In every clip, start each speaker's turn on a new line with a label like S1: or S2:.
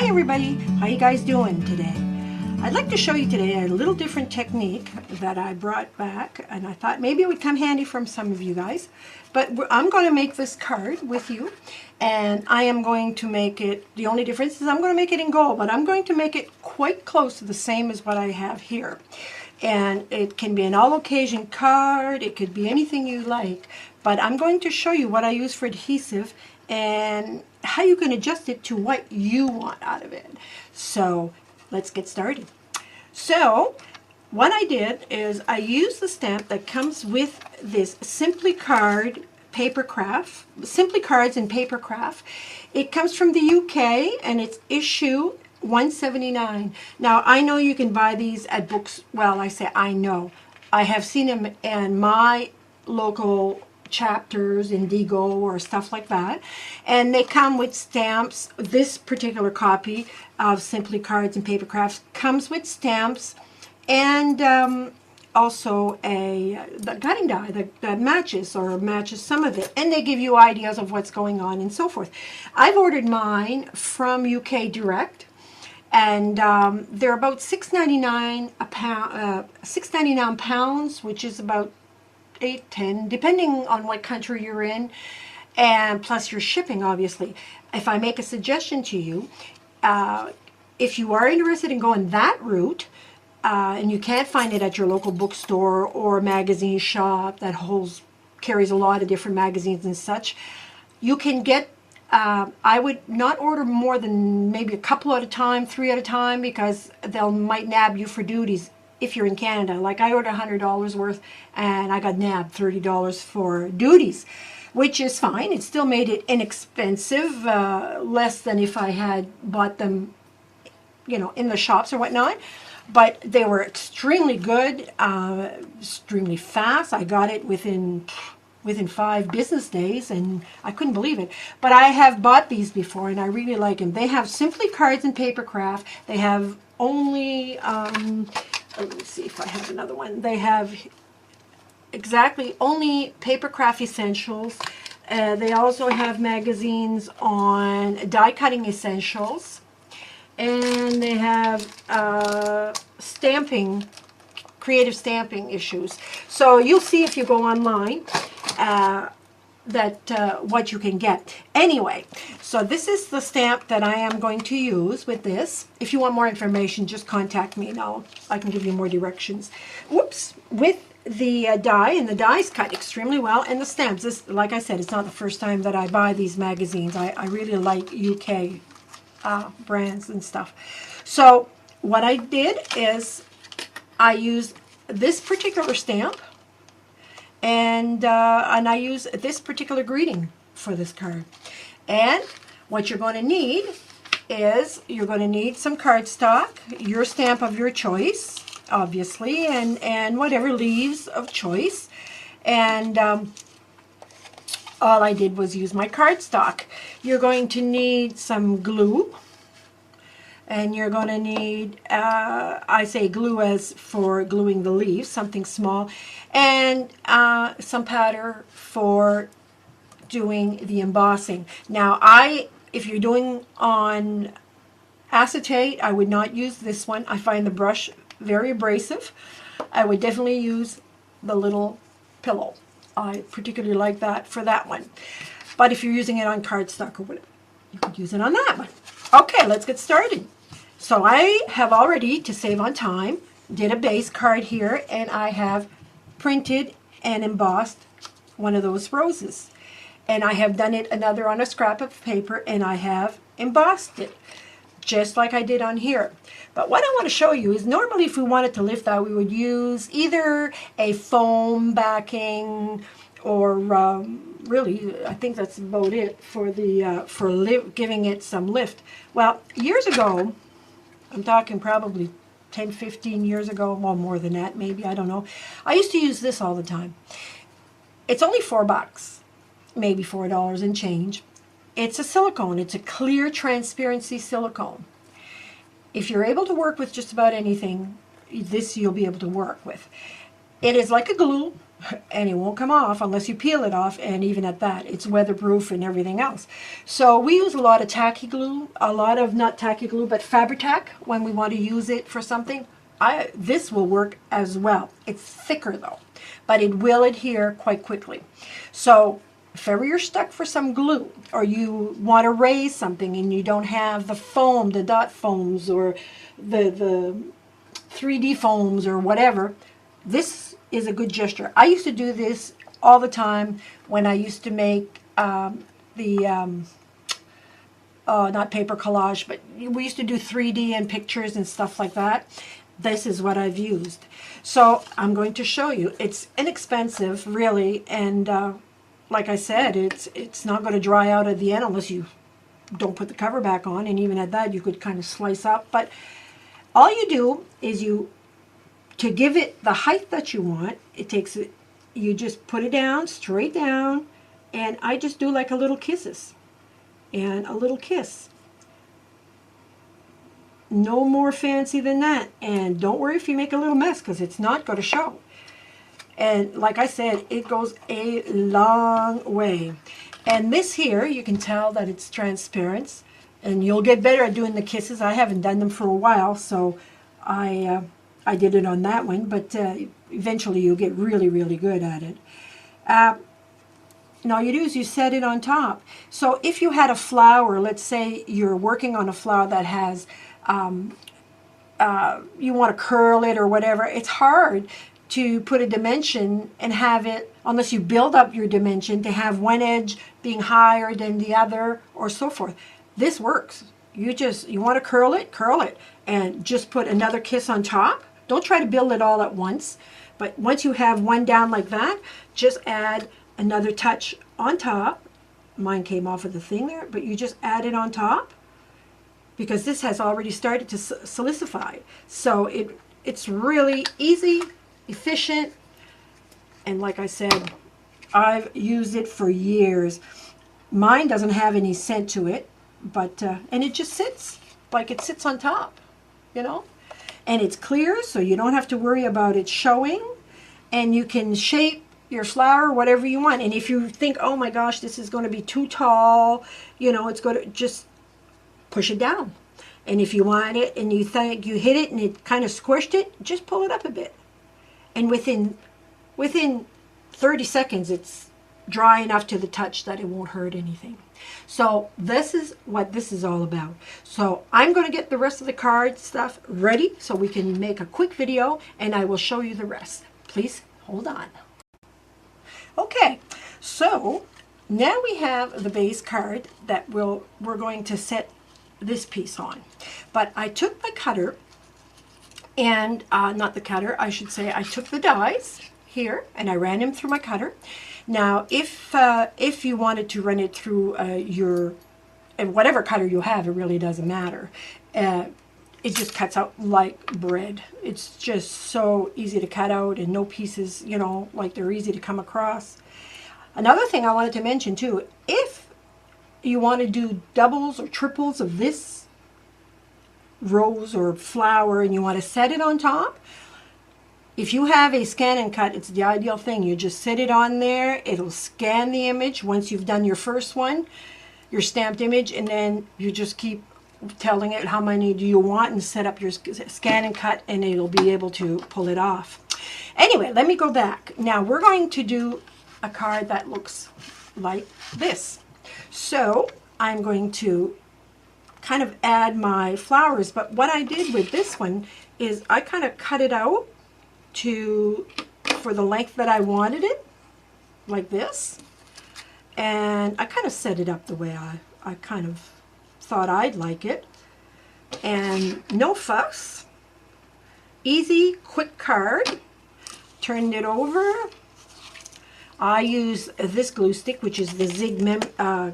S1: Hi everybody, how you guys doing today? I'd like to show you today a little different technique that I brought back, and I thought maybe it would come handy from some of you guys. But I'm going to make this card with you, and I am going to make it, the only difference is I'm going to make it in gold, but I'm going to make it quite close to the same as what I have here. And it can be an all-occasion card, it could be anything you like, but I'm going to show you what I use for adhesive and how you can adjust it to what you want out of it. So let's get started. So what I did is I used the stamp that comes with this Simply Card paper craft, Simply Cards and paper craft. It comes from the UK and it's issue 179. Now I know you can buy these at books. Well, I say I know. I have seen them in my local chapters, Indigo or stuff like that, and they come with stamps. This particular copy of Simply Cards and Paper Crafts comes with stamps and also the cutting die that matches some of it, and they give you ideas of what's going on and so forth. I've ordered mine from UK Direct, and they're about $6.99 a pound, £6.99, which is about $8, $10, depending on what country you're in, and plus your shipping, obviously. If I make a suggestion to you, if you are interested in going that route, and you can't find it at your local bookstore or magazine shop that carries a lot of different magazines and such, you can get, I would not order more than maybe a couple at a time, 3 at a time, because might nab you for duties if you're in Canada. Like I ordered $100 worth and I got nabbed $30 for duties, which is fine. It still made it inexpensive, less than if I had bought them, in the shops or whatnot. But they were extremely good, extremely fast. I got it within 5 business days, and I couldn't believe it. But I have bought these before, and I really like them. They have Simply Cards and Paper Craft. They have only, let me see if I have another one. They have exactly only Paper Craft Essentials. They also have magazines on die cutting essentials. And they have creative stamping issues. So you'll see if you go online what you can get. Anyway, so this is the stamp that I am going to use with this. If you want more information, just contact me and I can give you more directions. Whoops! With the die, and the die's cut extremely well, and the stamps. This, like I said, it's not the first time that I buy these magazines. I really like UK brands and stuff. So what I did is I used this particular stamp, and I use this particular greeting for this card. And what you're going to need is you're going to need some cardstock, your stamp of your choice, obviously, and whatever leaves of choice. And all I did was use my cardstock. You're going to need some glue, and you're going to need, I say glue as for gluing the leaves, something small, and some powder for doing the embossing. Now, if you're doing on acetate, I would not use this one. I find the brush very abrasive. I would definitely use the little pillow. I particularly like that for that one. But if you're using it on cardstock or whatever, you could use it on that one. Okay, let's get started. So I have already, to save on time, did a base card here, and I have printed and embossed one of those roses. And I have done it another on a scrap of paper, and I have embossed it, just like I did on here. But what I want to show you is normally if we wanted to lift that, we would use either a foam backing or really, I think that's about it for giving it some lift. Well, years ago, I'm talking probably 10, 15 years ago, well, more than that, maybe, I don't know. I used to use this all the time. It's only $4, maybe $4 and change. It's a silicone. It's a clear transparency silicone. If you're able to work with just about anything, this you'll be able to work with. It is like a glue, and it won't come off unless you peel it off, and even at that, it's weatherproof and everything else. So we use a lot of tacky glue, a lot of, not tacky glue, but Fabri-Tac when we want to use it for something. This will work as well. It's thicker though, but it will adhere quite quickly. So if ever you're stuck for some glue, or you want to raise something and you don't have the foam, the dot foams, or the 3D foams or whatever, this is a good gesture. I used to do this all the time when I used to make not paper collage, but we used to do 3D and pictures and stuff like that. This is what I've used. So I'm going to show you. It's inexpensive, really, and like I said, it's not going to dry out at the end unless you don't put the cover back on, and even at that you could kind of slice up. But all you do is to give it the height that you want, you just put it down, straight down, and I just do like a little kisses and a little kiss. No more fancy than that. And don't worry if you make a little mess, because it's not going to show. And like I said, it goes a long way. And this here, you can tell that it's transparent, and you'll get better at doing the kisses. I haven't done them for a while, so I did it on that one, but eventually you'll get really, really good at it. And all you do is you set it on top. So if you had a flower, let's say you're working on a flower that has, you want to curl it or whatever, it's hard to put a dimension and have it, unless you build up your dimension, to have one edge being higher than the other or so forth. This works. You want to curl it, and just put another kiss on top. Don't try to build it all at once, but once you have one down like that, just add another touch on top. Mine came off of the thing there, but you just add it on top, because this has already started to solidify. So it's really easy, efficient, and like I said, I've used it for years. Mine doesn't have any scent to it, but and it just sits like it sits on top, you know, and it's clear, so you don't have to worry about it showing, and you can shape your flower whatever you want. And if you think, oh my gosh, this is going to be too tall, you know, it's going to, just push it down. And if you want it and you think you hit it and it kind of squished it, just pull it up a bit, and within 30 seconds it's dry enough to the touch that it won't hurt anything. So this is what this is all about. So I'm going to get the rest of the card stuff ready so we can make a quick video, and I will show you the rest. Please hold on. Okay, so now we have the base card that we're going to set this piece on. But I took my cutter, and not the cutter, I should say, I took the dies here and I ran them through my cutter. Now if you wanted to run it through whatever cutter you have, it really doesn't matter. It just cuts out like bread. It's just so easy to cut out, and no pieces, you know, like they're easy to come across. Another thing I wanted to mention too, if you want to do doubles or triples of this rose or flower and you want to set it on top, if you have a scan and cut, it's the ideal thing. You just set it on there, it'll scan the image once you've done your first one, your stamped image, and then you just keep telling it how many do you want and set up your scan and cut, and it'll be able to pull it off. Anyway, let me go back. Now we're going to do a card that looks like this. So I'm going to kind of add my flowers, but what I did with this one is I kind of cut it out for the length that I wanted it, like this, and I kind of set it up the way I kind of thought I'd like it. And no fuss, easy, quick card. Turned it over. I use this glue stick, which is the Zig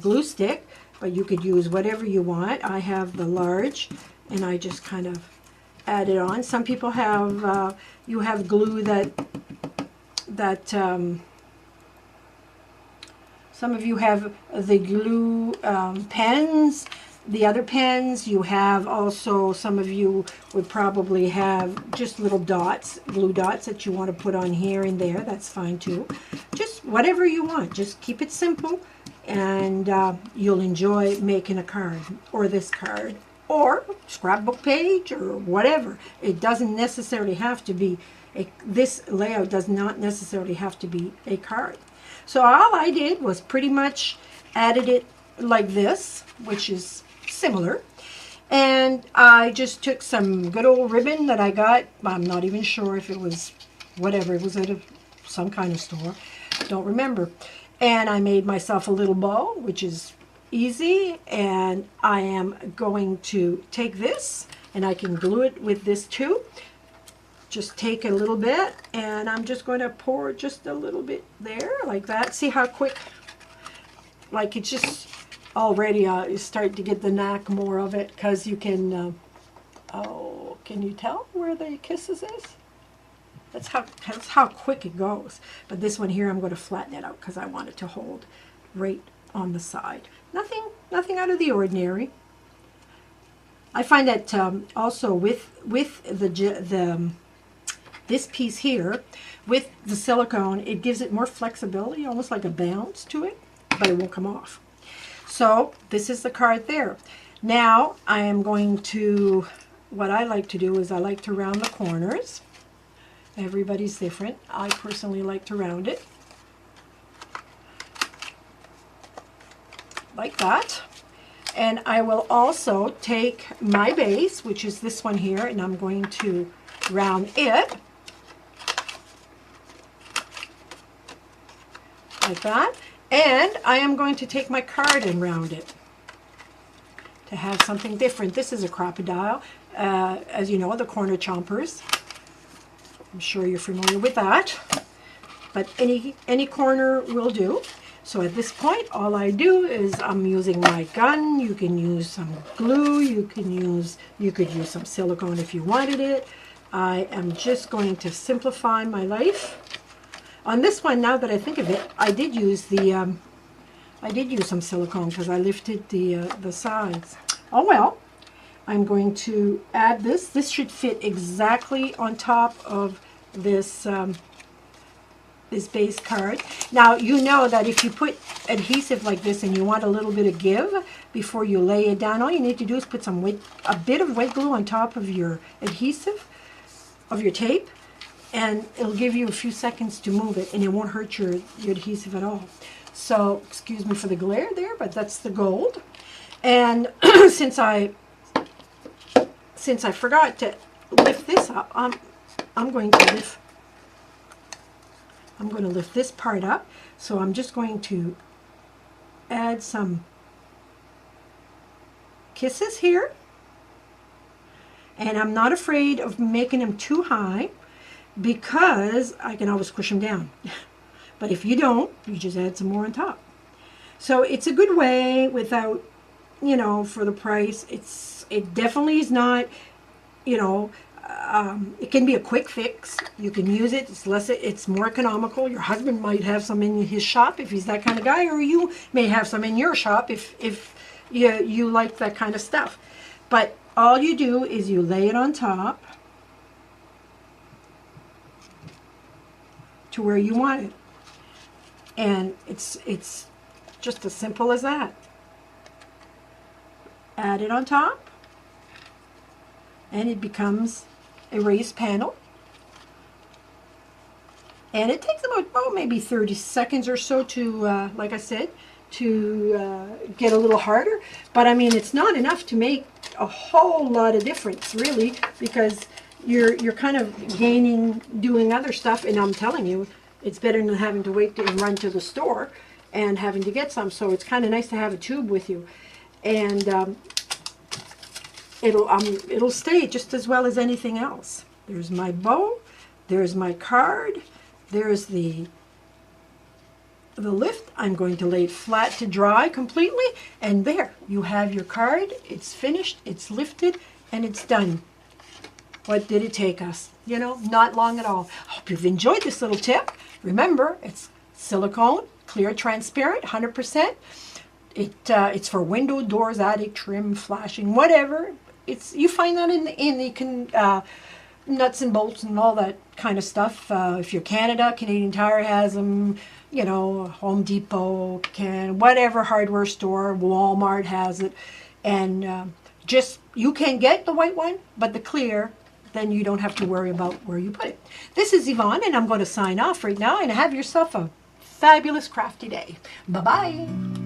S1: glue stick, but you could use whatever you want. I have the large, and I just kind of add it on. Some people have you have glue that some of you have the glue pens the other pens. You have also, some of you would probably have just little dots, blue dots that you want to put on here and there. That's fine too. Just whatever you want. Just keep it simple, and you'll enjoy making a card, or this card, or scrapbook page, or whatever. It doesn't necessarily have to be this layout does not necessarily have to be a card. So all I did was pretty much added it like this, which is similar. And I just took some good old ribbon that I got. I'm not even sure if it was whatever. It was at some kind of store. Don't remember. And I made myself a little bow, which is easy. And I am going to take this, and I can glue it with this too. Just take a little bit, and I'm just going to pour just a little bit there, like that. See how quick, like it's just already you start to get the knack more of it, because you can, oh, can you tell where the kisses is? That's how quick it goes. But this one here, I'm going to flatten it out because I want it to hold right on the side. Nothing out of the ordinary. I find that also with this piece here, with the silicone, it gives it more flexibility, almost like a bounce to it, but it won't come off. So this is the card there. Now I am going to, what I like to do is I like to round the corners. Everybody's different. I personally like to round it like that. And I will also take my base, which is this one here, and I'm going to round it like that. And I am going to take my card and round it to have something different. This is a crocodile, as you know, the corner chompers. I'm sure you're familiar with that, but any corner will do. So at this point, all I do is I'm using my gun. You can use some glue. You could use some silicone if you wanted it. I am just going to simplify my life. On this one, now that I think of it, I did use some silicone because I lifted the sides. Oh well, I'm going to add this. This should fit exactly on top of this this base card. Now you know that if you put adhesive like this and you want a little bit of give before you lay it down, all you need to do is put a bit of wet glue on top of your adhesive, of your tape, and it'll give you a few seconds to move it, and it won't hurt your adhesive at all. So excuse me for the glare there, but that's the gold. And since I forgot to lift this up, I'm going to lift this part up. So I'm just going to add some kisses here, and I'm not afraid of making them too high, because I can always push them down. But if you don't, you just add some more on top. So it's a good way without, you know, for the price. It definitely is not, you know, it can be a quick fix. You can use it. It's more economical. Your husband might have some in his shop if he's that kind of guy, or you may have some in your shop if you like that kind of stuff. But all you do is you lay it on top to where you want it, and it's just as simple as that. Add it on top, and it becomes a raised panel. And it takes about maybe 30 seconds or so to, like I said, to get a little harder. But I mean, it's not enough to make a whole lot of difference, really, because you're kind of gaining doing other stuff, and I'm telling you, it's better than having to wait and run to the store and having to get some. So it's kind of nice to have a tube with you, and it'll stay just as well as anything else. There's my bow, there's my card, there's the lift. I'm going to lay it flat to dry completely, and there you have your card. It's finished, it's lifted, and it's done. What did it take us? You know, not long at all. I hope you've enjoyed this little tip. Remember, it's silicone, clear, transparent, 100%. It's for window, doors, attic, trim, flashing, whatever. You find that in the nuts and bolts and all that kind of stuff. If you're Canada, Canadian Tire has them. You know, Home Depot can, whatever hardware store, Walmart has it, and just you can get the white one, but the clear, then you don't have to worry about where you put it. This is Yvonne, and I'm going to sign off right now. And have yourself a fabulous crafty day. Bye bye.